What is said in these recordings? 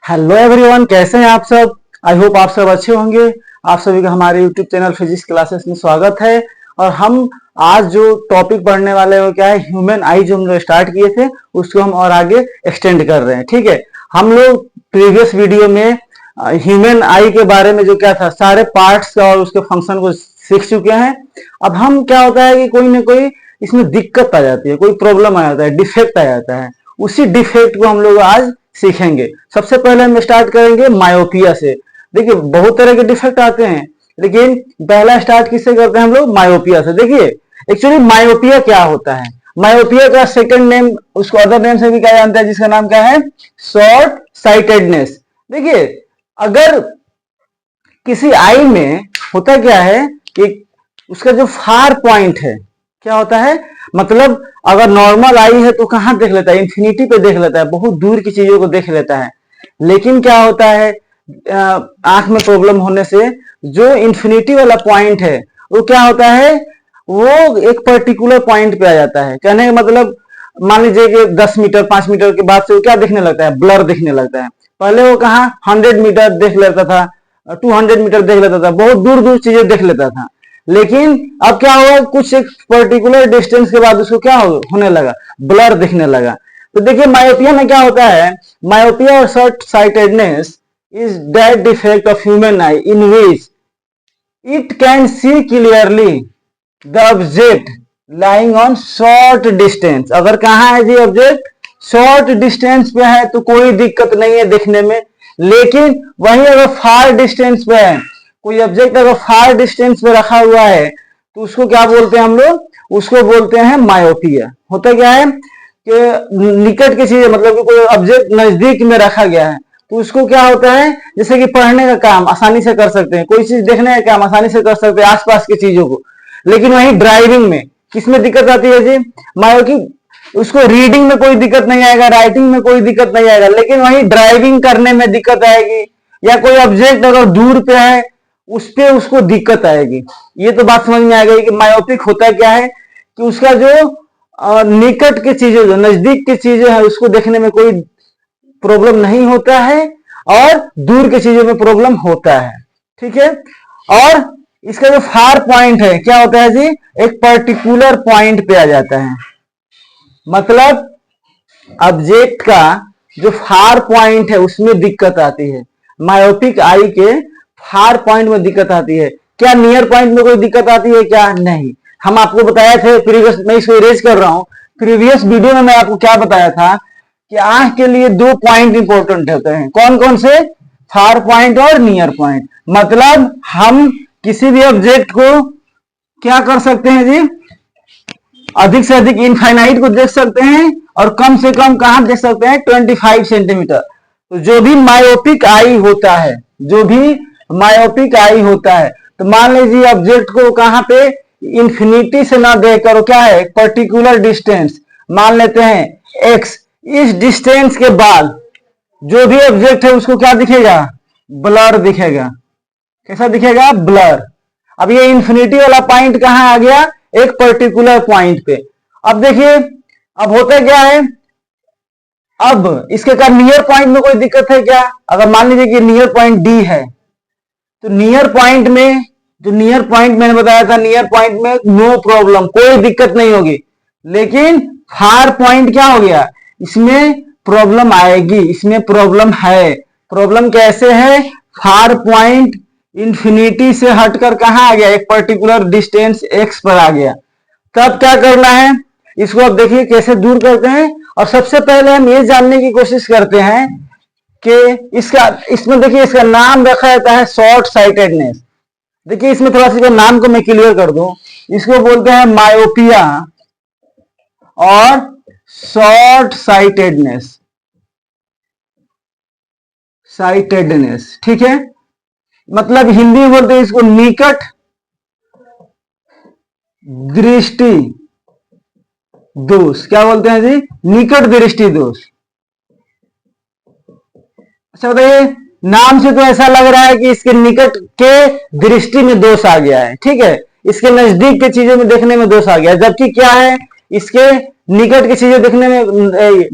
Hello everyone, कैसे हैं आप सब। आई होप आप सब अच्छे होंगे। आप सभी का हमारे यूट्यूब चैनल फिजिक्स क्लासेस में स्वागत है। और हम आज जो टॉपिक पढ़ने वाले हैं वो क्या है, ह्यूमन आई। जो हम लोग स्टार्ट किए थे उसको हम और आगे एक्सटेंड कर रहे हैं। ठीक है, हम लोग प्रीवियस वीडियो में ह्यूमन आई के बारे में जो क्या था, सारे पार्ट्स और उसके फंक्शन को सीख चुके हैं। अब हम क्या होता है कि कोई ना कोई इसमें दिक्कत आ जाती है, कोई प्रॉब्लम आ जाता है, डिफेक्ट आ जाता है। उसी डिफेक्ट को हम लोग आज सीखेंगे। सबसे पहले हम स्टार्ट करेंगे मायोपिया से। देखिए, बहुत तरह के डिफेक्ट आते हैं, लेकिन पहला स्टार्ट किससे करते हैं हम लोग? मायोपिया से। देखिए, एक्चुअली मायोपिया क्या होता है? मायोपिया का सेकंड नेम, उसको अदर नेम से भी कहा जाता है, जिसका नाम क्या है? Short sightedness. देखिए, अगर किसी आई में होता क्या है कि उसका जो फार पॉइंट है क्या होता है, मतलब अगर नॉर्मल आई है तो कहां देख लेता है? इंफिनिटी पे देख लेता है, बहुत दूर की चीजों को देख लेता है। लेकिन क्या होता है, आंख में प्रॉब्लम होने से जो इंफिनिटी वाला पॉइंट है वो क्या होता है, वो एक पर्टिकुलर पॉइंट पे आ जाता है। कहने का मतलब, मान लीजिए कि 10 मीटर 5 मीटर के बाद से वो क्या दिखने लगता है? ब्लर दिखने लगता है। पहले वो कहा 100 मीटर देख लेता था, 200 मीटर देख लेता था, बहुत दूर दूर चीजें देख लेता था। लेकिन अब क्या हुआ, कुछ एक पर्टिकुलर डिस्टेंस के बाद उसको क्या होने लगा? ब्लर दिखने लगा। तो देखिए, मायोपिया में क्या होता है, मायोपिया और short sightedness is that defect of human I in which it can see clearly the object lying on short distance. अगर कहाँ है जी ऑब्जेक्ट? शॉर्ट डिस्टेंस पे है तो कोई दिक्कत नहीं है दिखने में। लेकिन वहीं अगर फार डिस्टेंस पे है, कोई ऑब्जेक्ट अगर फार डिस्टेंस पे रखा हुआ है तो उसको क्या बोलते हैं हम लोग? उसको बोलते हैं मायोपिया। होता क्या है कि निकट की चीजें, मतलब कि कोई ऑब्जेक्ट नजदीक में रखा गया है तो उसको क्या होता है, जैसे कि पढ़ने का काम आसानी से कर सकते हैं, कोई चीज देखने का काम आसानी से कर सकते हैं, आसपास की चीजों को। लेकिन वहीं ड्राइविंग में किसमें दिक्कत आती है जी? मायोपी। उसको रीडिंग में कोई दिक्कत नहीं आएगा, राइटिंग में कोई दिक्कत नहीं आएगा, लेकिन वहीं ड्राइविंग करने में दिक्कत आएगी। या कोई ऑब्जेक्ट अगर दूर पे है उस पे उसको दिक्कत आएगी। ये तो बात समझ में आ गई कि मायोपिक होता क्या है कि उसका जो निकट की चीजें, जो नजदीक की चीजें हैं उसको देखने में कोई प्रॉब्लम नहीं होता है, और दूर की चीजों में प्रॉब्लम होता है। ठीक है, और इसका जो फार पॉइंट है क्या होता है जी? एक पर्टिकुलर पॉइंट पे आ जाता है। मतलब ऑब्जेक्ट का जो फार पॉइंट है उसमें दिक्कत आती है। मायोपिक आई के फार पॉइंट में दिक्कत आती है। क्या नियर पॉइंट में कोई दिक्कत आती है? क्या नहीं। हम आपको बताए थे प्रीवियस, मैं इसको इरेज कर रहा हूं, प्रीवियस वीडियो में मैं आपको क्या बताया था कि आंख के लिए 2 पॉइंट इंपॉर्टेंट होते हैं। कौन कौन से? फार पॉइंट और नियर पॉइंट। मतलब हम किसी भी ऑब्जेक्ट को क्या कर सकते हैं जी? अधिक से अधिक इनफाइनाइट को देख सकते हैं, और कम से कम कहां देख सकते हैं? 25 सेंटीमीटर। तो जो भी मायोपिक आई होता है, जो भी मायोपिक आई होता है, तो मान लीजिए ऑब्जेक्ट को कहां पे इंफिनिटी से ना देखकर क्या है, पर्टिकुलर डिस्टेंस मान लेते हैं एक्स। इस डिस्टेंस के बाद जो भी ऑब्जेक्ट है उसको क्या दिखेगा? ब्लर दिखेगा। कैसा दिखेगा? ब्लर। अब ये इंफिनिटी वाला पॉइंट कहां आ गया? एक पर्टिकुलर पॉइंट पे। अब देखिए, अब होता क्या है, अब इसके कारण नियर पॉइंट में कोई दिक्कत है क्या? अगर मान लीजिए कि नियर पॉइंट डी है, तो नियर पॉइंट में, जो नियर पॉइंट मैंने बताया था, नियर पॉइंट में नो प्रॉब्लम, कोई दिक्कत नहीं होगी। लेकिन फार पॉइंट क्या हो गया? इसमें प्रॉब्लम आएगी, इसमें प्रॉब्लम है। प्रॉब्लम कैसे है? फार पॉइंट इंफिनिटी से हटकर कहां आ गया? एक पर्टिकुलर डिस्टेंस एक्स पर आ गया। तब क्या करना है? इसको अब देखिए कैसे दूर करते हैं। और सबसे पहले हम ये जानने की कोशिश करते हैं कि इसमें देखिए, इसका नाम रखा जाता है शॉर्ट साइटेडनेस। देखिए, इसमें थोड़ा सा नाम को मैं क्लियर कर दूं, इसको बोलते हैं मायोपिया और शॉर्ट साइटेडनेस। ठीक है, मतलब हिंदी में बोलते हैं इसको निकट दृष्टि दोष। क्या बोलते हैं जी? निकट दृष्टि दोष। अच्छा बताइए, नाम से तो ऐसा लग रहा है कि इसके निकट के दृष्टि में दोष आ गया है। ठीक है, इसके नजदीक की चीजें में देखने में दोष आ गया है, जबकि क्या है, इसके निकट की चीजें देखने में,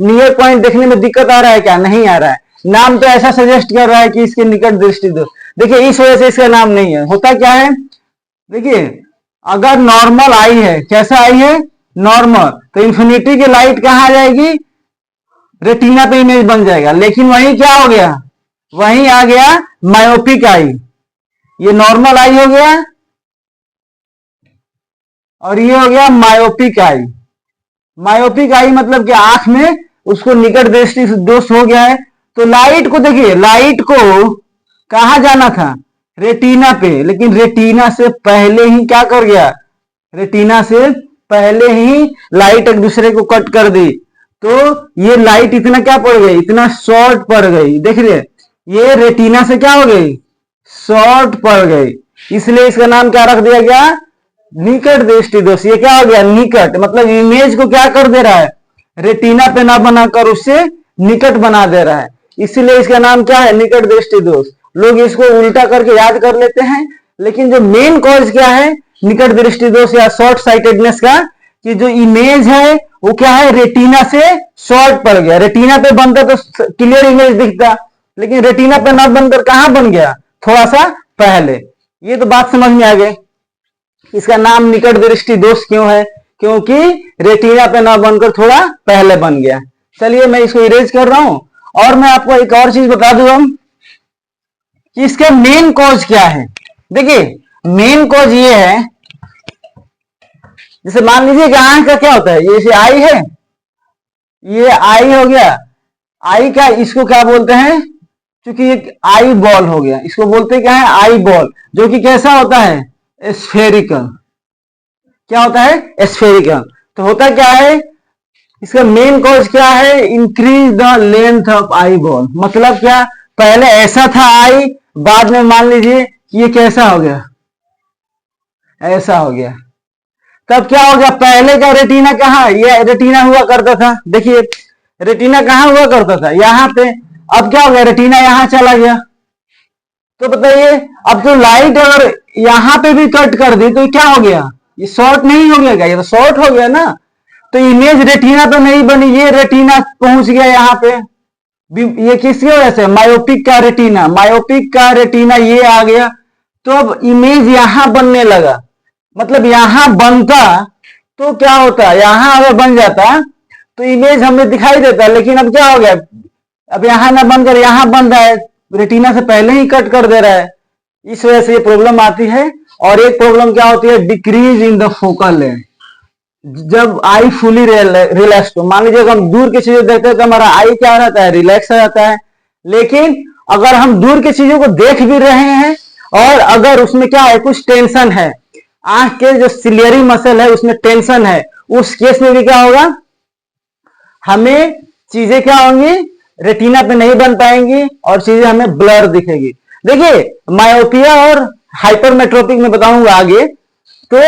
नियर पॉइंट देखने में दिक्कत आ रहा है क्या? नहीं आ रहा है। नाम तो ऐसा सजेस्ट कर रहा है कि इसके निकट दृष्टि दोष। देखिए इस वजह से इसका नाम नहीं है। होता क्या है, देखिए अगर नॉर्मल आई है, कैसा आई है, नॉर्मल, तो इन्फिनिटी की लाइट कहाँ आ जाएगी, रेटिना पे इमेज बन जाएगा। लेकिन वहीं क्या हो गया, वहीं आ गया मायोपिक आई। ये नॉर्मल आई हो गया और ये हो गया मायोपिक आई। मायोपिक आई मतलब कि आंख में उसको निकट दृष्टि दोष हो गया है। तो लाइट को देखिए, लाइट को कहा जाना था, रेटिना पे, लेकिन रेटिना से पहले ही क्या कर गया, रेटिना से पहले ही लाइट एक दूसरे को कट कर दी। तो ये लाइट इतना क्या पड़ गई, इतना शॉर्ट पड़ गई। देख रहे, ये रेटिना से क्या हो गई, शॉर्ट पड़ गई। इसलिए इसका नाम क्या रख दिया गया, निकट दृष्टि दोष। ये क्या हो गया, निकट, मतलब इमेज को क्या कर दे रहा है, रेटिना पे ना बनाकर उससे निकट बना दे रहा है। इसलिए इसका नाम क्या है, निकट दृष्टि दोष। लोग इसको उल्टा करके याद कर लेते हैं, लेकिन जो मेन कॉज क्या है निकट दृष्टि दोष या शॉर्ट साइटेडनेस का, कि जो इमेज है वो क्या है, रेटिना से शॉर्ट पड़ गया। रेटिना पे बनता तो क्लियर इमेज दिखता, लेकिन रेटिना पे ना बनकर कहां बन गया, थोड़ा सा पहले। ये तो बात समझ में आ गई। इसका नाम निकट दृष्टि दोष क्यों है, क्योंकि रेटिना पे ना बनकर थोड़ा पहले बन गया। चलिए मैं इसको इरेज कर रहा हूं, और मैं आपको एक और चीज बता दूं कि इसका मेन कॉज क्या है। देखिए मेन कॉज ये है, जैसे मान लीजिए कि आंख का क्या होता है, ये आई है, ये आई हो गया, आई का इसको क्या बोलते हैं, क्योंकि एक आई बॉल हो गया, इसको बोलते क्या है, आई बॉल, जो कि कैसा होता है, स्फेरिकल। क्या होता है, स्फेरिकल। तो होता क्या है, इसका मेन कॉज क्या है, increase the length of eye ball. मतलब क्या, पहले ऐसा था आई, बाद में मान लीजिए ये कैसा हो गया, ऐसा हो गया। तब क्या हो गया, पहले का रेटिना कहाँ, ये रेटिना हुआ करता था, देखिए रेटिना कहाँ हुआ करता था, यहाँ पे। अब क्या हो गया, रेटिना यहाँ चला गया। तो बताइए, अब तो लाइट अगर यहाँ पे भी कट कर दी तो क्या हो गया, ये शॉर्ट नहीं हो गया क्या, ये तो शॉर्ट हो गया ना। तो इमेज रेटिना पे नहीं बनी, ये रेटिना पहुंच गया यहाँ पे। ये किसकी वजह से, मायोपिक का रेटिना, मायोपिक का रेटिना ये आ गया। तो अब इमेज यहां बनने लगा, मतलब यहां बनता तो क्या होता, यहां अगर बन जाता तो इमेज हमें दिखाई देता, लेकिन अब क्या हो गया, अब यहां ना बनकर यहां बन रहा है, रेटिना से पहले ही कट कर दे रहा है। इस वजह से ये प्रॉब्लम आती है। और एक प्रॉब्लम क्या होती है, decrease in the focal length. जब आई फुली रिलैक्स, तो मान लीजिए हम दूर की चीजें देखते हैं तो हमारा आई क्या रहता है, रिलैक्स हो जाता है। लेकिन अगर हम दूर की चीजों को देख भी रहे हैं और अगर उसमें क्या है, कुछ टेंशन है, आंख के जो सिलियरी मसल है उसमें टेंशन है, उस केस में भी क्या होगा, हमें चीजें क्या होंगी, रेटिना पे नहीं बन पाएंगी और चीजें हमें ब्लर दिखेगी। देखिए मायोपिया और हाइपरमेट्रोपिक में बताऊंगा आगे। तो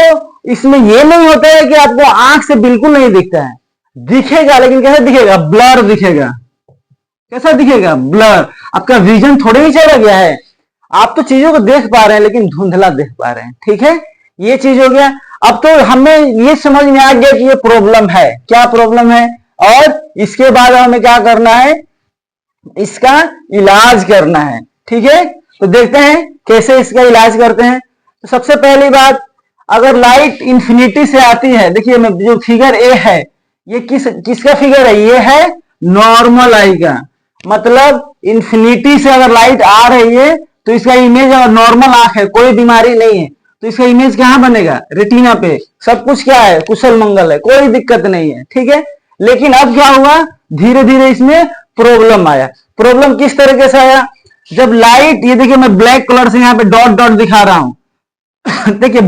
इसमें यह नहीं होता है कि आपको आंख से बिल्कुल नहीं दिखता है, दिखेगा, लेकिन कैसे दिखेगा, ब्लर दिखेगा। कैसा दिखेगा, ब्लर। आपका विजन थोड़े ही चला गया है, आप तो चीजों को देख पा रहे हैं लेकिन धुंधला देख पा रहे हैं। ठीक है, ये चीज हो गया। अब तो हमें ये समझ में आ गया कि ये प्रॉब्लम है, क्या प्रॉब्लम है, और इसके बाद हमें क्या करना है, इसका इलाज करना है। ठीक है, तो देखते हैं कैसे इसका इलाज करते हैं। तो सबसे पहली बात, अगर लाइट इंफिनिटी से आती है, देखिए मैं जो फिगर ए है, ये किसका फिगर है, ये है नॉर्मल आई का। मतलब इंफिनिटी से अगर लाइट आ रही है तो इसका इमेज, अगर नॉर्मल आंख है, कोई बीमारी नहीं है, तो इसका इमेज कहां बनेगा, रेटिना पे। सब कुछ क्या है, कुशल मंगल है, कोई दिक्कत नहीं है। ठीक है, लेकिन अब क्या हुआ, धीरे धीरे इसमें प्रॉब्लम आया। प्रॉब्लम किस तरीके से आया, जब लाइट, ये देखिए मैं ब्लैक कलर से यहाँ पे डॉट डॉट दिखा रहा हूं देखिए,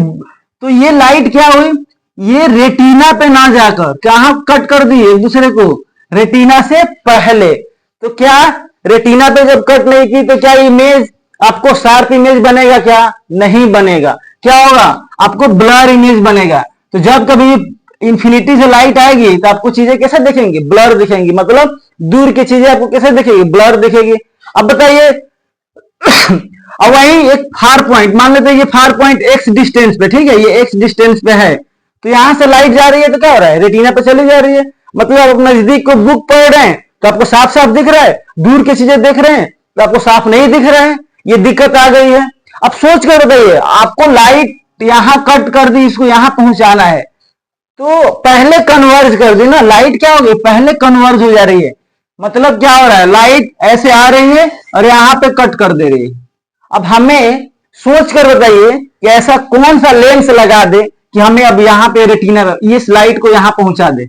तो ये लाइट क्या हुई, ये रेटिना पे ना जाकर कहां कट कर दी, एक दूसरे को, रेटिना से पहले। तो क्या रेटिना पे जब कट नहीं की तो क्या इमेज, आपको शार्प इमेज बनेगा, क्या नहीं बनेगा, क्या होगा, आपको ब्लर इमेज बनेगा। तो जब कभी इंफिनिटी से लाइट आएगी तो आपको चीजें कैसे दिखेंगी, ब्लर दिखेंगी। मतलब दूर की चीजें आपको कैसे दिखेगी, ब्लर दिखेगी। अब बताइए अब वही एक फार पॉइंट, मान लेते हैं ये फार पॉइंट एक्स डिस्टेंस पे, ठीक है, ये एक्स डिस्टेंस पे है, तो यहां से लाइट जा रही है तो क्या हो रहा है, रेटिना पे चली जा रही है। मतलब आप नजदीक को बुक पढ़ रहे हैं तो आपको साफ साफ दिख रहा है, दूर की चीजें दिख रहे हैं तो आपको साफ नहीं दिख रहे हैं, ये दिक्कत आ गई है। अब सोच कर बताइए, आपको लाइट यहां कट कर दी, इसको यहां पहुंचाना है, तो पहले कन्वर्ज कर दी ना, लाइट क्या होगी, पहले कन्वर्ज हो जा रही है। मतलब क्या हो रहा है, लाइट ऐसे आ रही है और यहां पे कट कर दे रही है। अब हमें सोच कर बताइए कि ऐसा कौन सा लेंस लगा दे कि हमें अब यहाँ पे रेटिना, इस लाइट को यहां पहुंचा दे।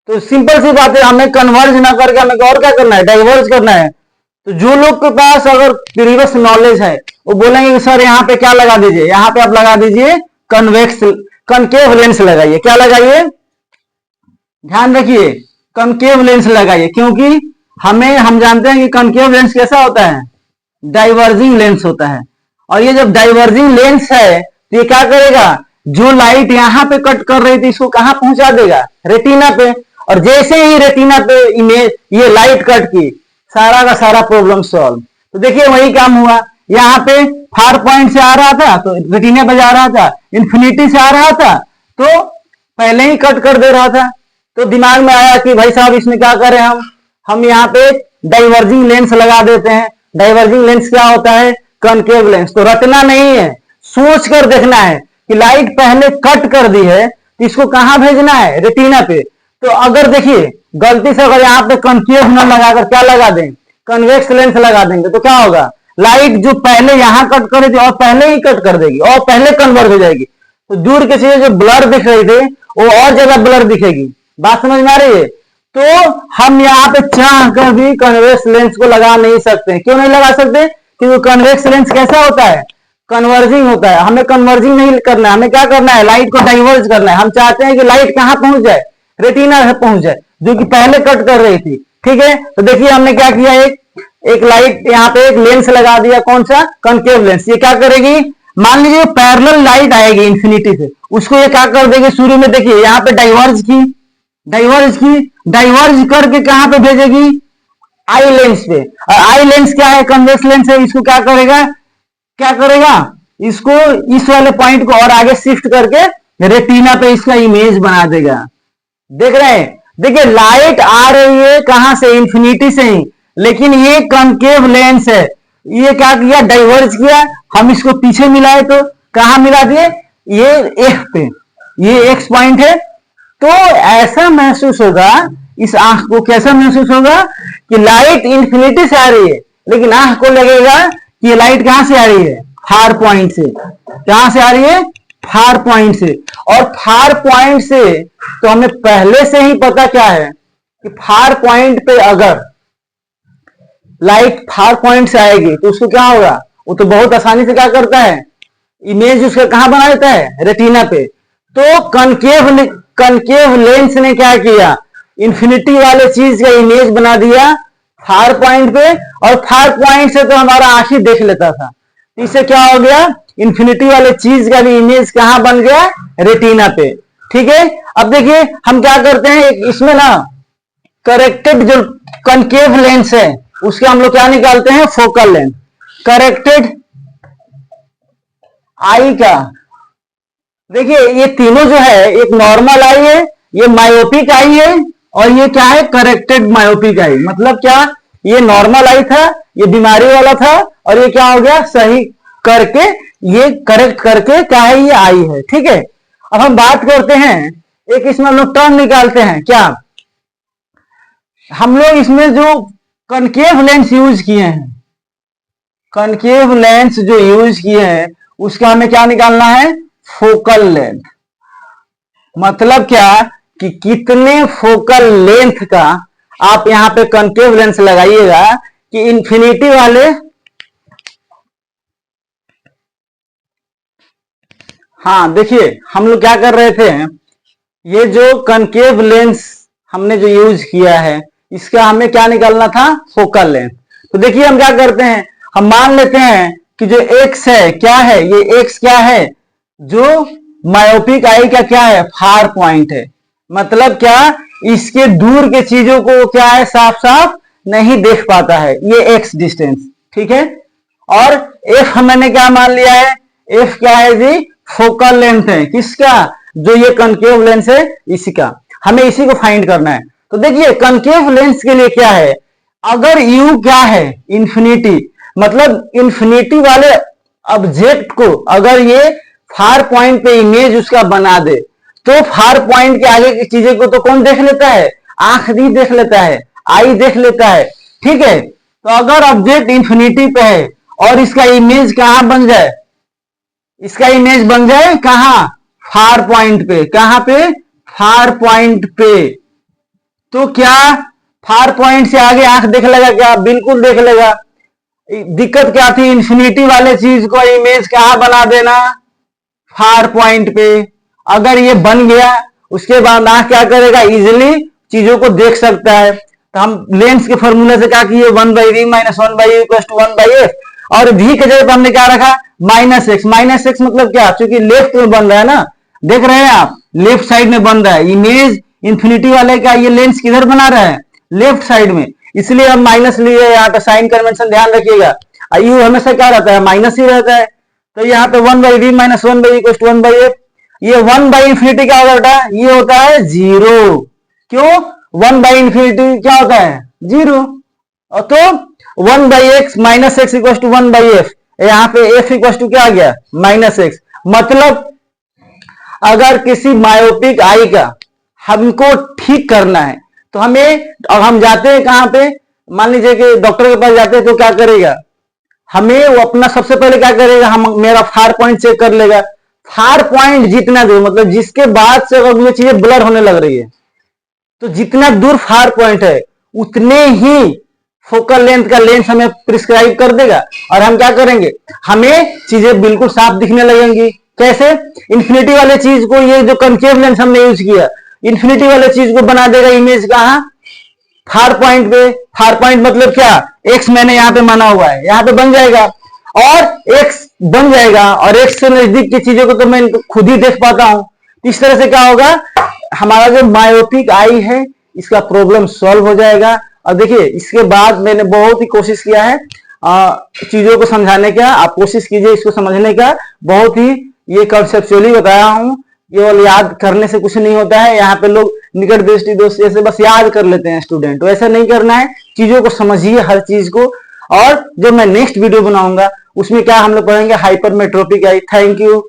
तो सिंपल सी बात है, हमें कन्वर्ज ना करके हमें और क्या करना है, डाइवर्ज करना है। तो जो लोग के पास अगर प्रीवियस नॉलेज है वो बोलेंगे कि सर यहाँ पे क्या लगा दीजिए, यहाँ पे आप लगा दीजिए कन्वेक्स, कनकेव लेंस लगाइए। क्या लगाइए, ध्यान रखिए, कनकेव लेंस लगाइए, क्योंकि हम जानते हैं कि कनकेव लेंस कैसा होता है, डाइवर्जिंग लेंस होता है। और ये जब डाइवर्जिंग लेंस है तो ये क्या करेगा, जो लाइट यहां पे कट कर रही थी इसको कहां पहुंचा देगा, रेटिना पे। और जैसे ही रेटिना पे इमेज ये लाइट कट की, सारा का सारा प्रॉब्लम सॉल्व। तो देखिए वही काम हुआ, यहाँ पे फार पॉइंट से आ रहा था तो रेटिना पे जा रहा था, इन्फिनिटी से आ रहा था तो पहले ही कट कर दे रहा था। तो दिमाग में आया कि भाई साहब इसमें क्या करें, हम यहाँ पे डाइवर्जिंग लेंस लगा देते हैं। डाइवर्जिंग लेंस क्या होता है, कनकेव लेंस। तो रटना नहीं है, सोच कर देखना है कि लाइट पहले कट कर दी है तो इसको कहां भेजना है, रेटिना पे। तो अगर देखिए गलती से अगर यहाँ पे कनकेव न लगाकर क्या लगा दें, कन्वेक्स लेंस लगा देंगे तो क्या होगा, लाइट जो पहले यहां कट कर रही थी और पहले ही कट कर देगी और पहले कन्वर्ट हो जाएगी। तो दूर की चीजें जो ब्लर दिख रही थी वो और ज्यादा ब्लर दिखेगी। बात समझ में आ रही है। तो हम यहाँ पे चाह कर भी कन्वेक्स लेंस को लगा नहीं सकते। क्यों नहीं लगा सकते, क्योंकि कन्वेक्स लेंस कैसा होता है, कन्वर्जिंग होता है। हमें कन्वर्जिंग नहीं करना है, हमें क्या करना है, लाइट को डाइवर्ज करना है। हम चाहते हैं कि लाइट कहां पहुंच जाए, रेटिना पहुंच जाए, जो कि पहले कट कर रही थी। ठीक है, तो देखिए हमने क्या किया, एक लाइट यहाँ पे एक लेंस लगा दिया, कौन सा, कनकेव लेंस। ये क्या करेगी, मान लीजिए पैरेलल लाइट आएगी इन्फिनिटी से, उसको ये क्या कर देगी, शुरू में देखिए यहाँ पे डाइवर्ज की, डाइवर्ज करके कहां पे भेजेगी, आई लेंस पे। और आई लेंस क्या है, कन्वेक्स लेंस है, इसको क्या करेगा, इसको इस वाले पॉइंट को और आगे शिफ्ट करके रेटिना पे इसका इमेज बना देगा। देख रहे हैं, देखिए लाइट आ रही है कहां से, इन्फिनिटी से ही, लेकिन ये कनकेव लेंस है, ये क्या किया, डाइवर्ज किया। हम इसको पीछे मिलाए तो कहां मिला दिए, ये एफ पे, ये एक्स पॉइंट है। तो ऐसा महसूस होगा, इस आंख को कैसा महसूस होगा कि लाइट इन्फिनिटी से आ रही है, लेकिन आंख को लगेगा कि ये लाइट कहां से आ रही है, फार पॉइंट से। कहां से आ रही है, फार पॉइंट से। और फार पॉइंट से तो हमें पहले से ही पता क्या है कि फार पॉइंट पे अगर लाइट फार पॉइंट से आएगी तो उसको क्या होगा, वो तो बहुत आसानी से क्या करता है, इमेज उसका कहां बना देता है, रेटिना पे। तो कनकेव लेंस ने क्या किया, इन्फिनिटी वाले चीज का इमेज बना दिया फार पॉइंट पे, और फार पॉइंट से तो हमारा आंख ही देख लेता था। इससे क्या हो गया, इन्फिनिटी वाले चीज का भी इमेज कहां बन गया, रेटिना पे। ठीक है, अब देखिए हम क्या करते हैं, इसमें ना करेक्टेड जो कनकेव लेंस है उसके हम लोग क्या निकालते हैं, फोकल लेंथ। करेक्टेड आई का, देखिए ये तीनों जो है, एक नॉर्मल आई है, ये मायोपिक आई है, और ये क्या है, करेक्टेड मायोपिक आई। मतलब क्या, ये नॉर्मल आई था, ये बीमारी वाला था, और ये क्या हो गया, सही करके, ये करेक्ट करके क्या है, ये आई है। ठीक है, अब हम बात करते हैं, एक इसमें हम लोग टर्म निकालते हैं। क्या हम लोग इसमें जो कनकेव लेंस यूज किए हैं, कनकेव लेंस जो यूज किए हैं उसका हमें क्या निकालना है, फोकल लेंथ। मतलब क्या कि कितने फोकल लेंथ का आप यहां पे कनकेव लेंस लगाइएगा कि इन्फिनिटी वाले, हाँ देखिए हम लोग क्या कर रहे थे, ये जो कनकेव लेंस हमने जो यूज किया है इसका हमें क्या निकालना था, फोकल लेंथ। तो देखिए हम क्या करते हैं, हम मान लेते हैं कि जो एक्स है, क्या है ये, एक्स क्या है, जो मायोपिक आई का क्या है, फार पॉइंट है। मतलब क्या, इसके दूर के चीजों को क्या है, साफ साफ नहीं देख पाता है, ये एक्स डिस्टेंस। ठीक है, और एफ मैंने क्या मान लिया है, एफ क्या है जी, फोकल लेंथ है, किसका, जो ये कनकेव लेंस है इसका। हमें इसी को फाइंड करना है। तो देखिए कनकेव लेंस के लिए क्या है, अगर u क्या है इंफिनिटी, मतलब इंफिनिटी वाले ऑब्जेक्ट को अगर ये फार पॉइंट पे इमेज उसका बना दे, तो फार पॉइंट के आगे की चीजें को तो कौन देख लेता है, आंख भी देख लेता है, आई देख लेता है, ठीक है। तो अगर ऑब्जेक्ट इंफिनिटी पे है और इसका इमेज कहां बन जाए, इसका इमेज बन जाए कहां, फार पॉइंट पे, कहां पे, फार पॉइंट पे, तो क्या फार पॉइंट से आगे आंख देख लेगा क्या, बिल्कुल देख लेगा। दिक्कत क्या थी, इंफिनिटी वाले चीज को इमेज कहां बना देना, फार पॉइंट पे। अगर ये बन गया उसके बाद आंख क्या करेगा, इजिली चीजों को देख सकता है। तो हम लेंस के फॉर्मूले से क्या किए, 1/v minus 1/u equals to 1/f, और v के जगह पर हमने क्या रखा, -x। -x मतलब क्या, क्योंकि लेफ्ट में बन रहा है ना, देख रहे हैं आप, लेफ्ट साइड में बन रहा है इमेज इंफिनिटी वाले का, ये लेंस किधर बना रहा है, लेफ्ट साइड में, इसलिए हम माइनस लिए। यहाँ पे साइन कन्वेंशन ध्यान रखिएगा, u हमेशा क्या रहता है, माइनस ही रहता है। तो यहाँ पे 1/v minus 1/u equals to 1/f, ये 1/इंफिनिटी क्या होता है, ये होता है 0। क्यों, 1/इंफिनिटी क्या होता है, 0। और तो 1/x minus x equals to 1/f, यहाँ पे f इक्वल्स टू क्या आ गया, -x। मतलब अगर किसी मायोपिक आई का हमको ठीक करना है तो हमें, और हम जाते हैं कहां पे, मान लीजिए कि डॉक्टर के पास जाते हैं, तो क्या करेगा, हमें वो अपना सबसे पहले क्या करेगा, हम मेरा फार पॉइंट चेक कर लेगा। फार पॉइंट जितना दूर, मतलब जिसके बाद से अगर मुझे चीजें ब्लर होने लग रही है, तो जितना दूर फार पॉइंट है उतने ही फोकल लेंथ का लेंस हमें प्रिस्क्राइब कर देगा, और हम क्या करेंगे, हमें चीजें बिल्कुल साफ दिखने लगेंगी। कैसे, इंफिनिटी वाले चीज को, ये जो कनकेव लेंस हमने यूज किया, इंफिनिटी वाले चीज को बना देगा इमेज कहां, फार पॉइंट पे। फार पॉइंट मतलब क्या, एक्स मैंने यहां पे माना हुआ है, यहां पे बन जाएगा, और एक्स बन जाएगा, और एक्स से नजदीक की चीजों को तो मैं खुद ही देख पाता हूं। इस तरह से क्या होगा, हमारा जो मायोपिक आई है इसका प्रॉब्लम सॉल्व हो जाएगा। और देखिए इसके बाद मैंने बहुत ही कोशिश किया है चीजों को समझाने का, आप कोशिश कीजिए इसको समझने का। बहुत ही ये कंसेप्चुअली बताया हूं, केवल याद करने से कुछ नहीं होता है। यहाँ पे लोग निकट दृष्टि दोष जैसे बस याद कर लेते हैं स्टूडेंट, तो ऐसा नहीं करना है, चीजों को समझिए हर चीज को। और जो मैं नेक्स्ट वीडियो बनाऊंगा उसमें क्या हम लोग पढ़ेंगे, हाइपरमेट्रोपिक आई। Thank you.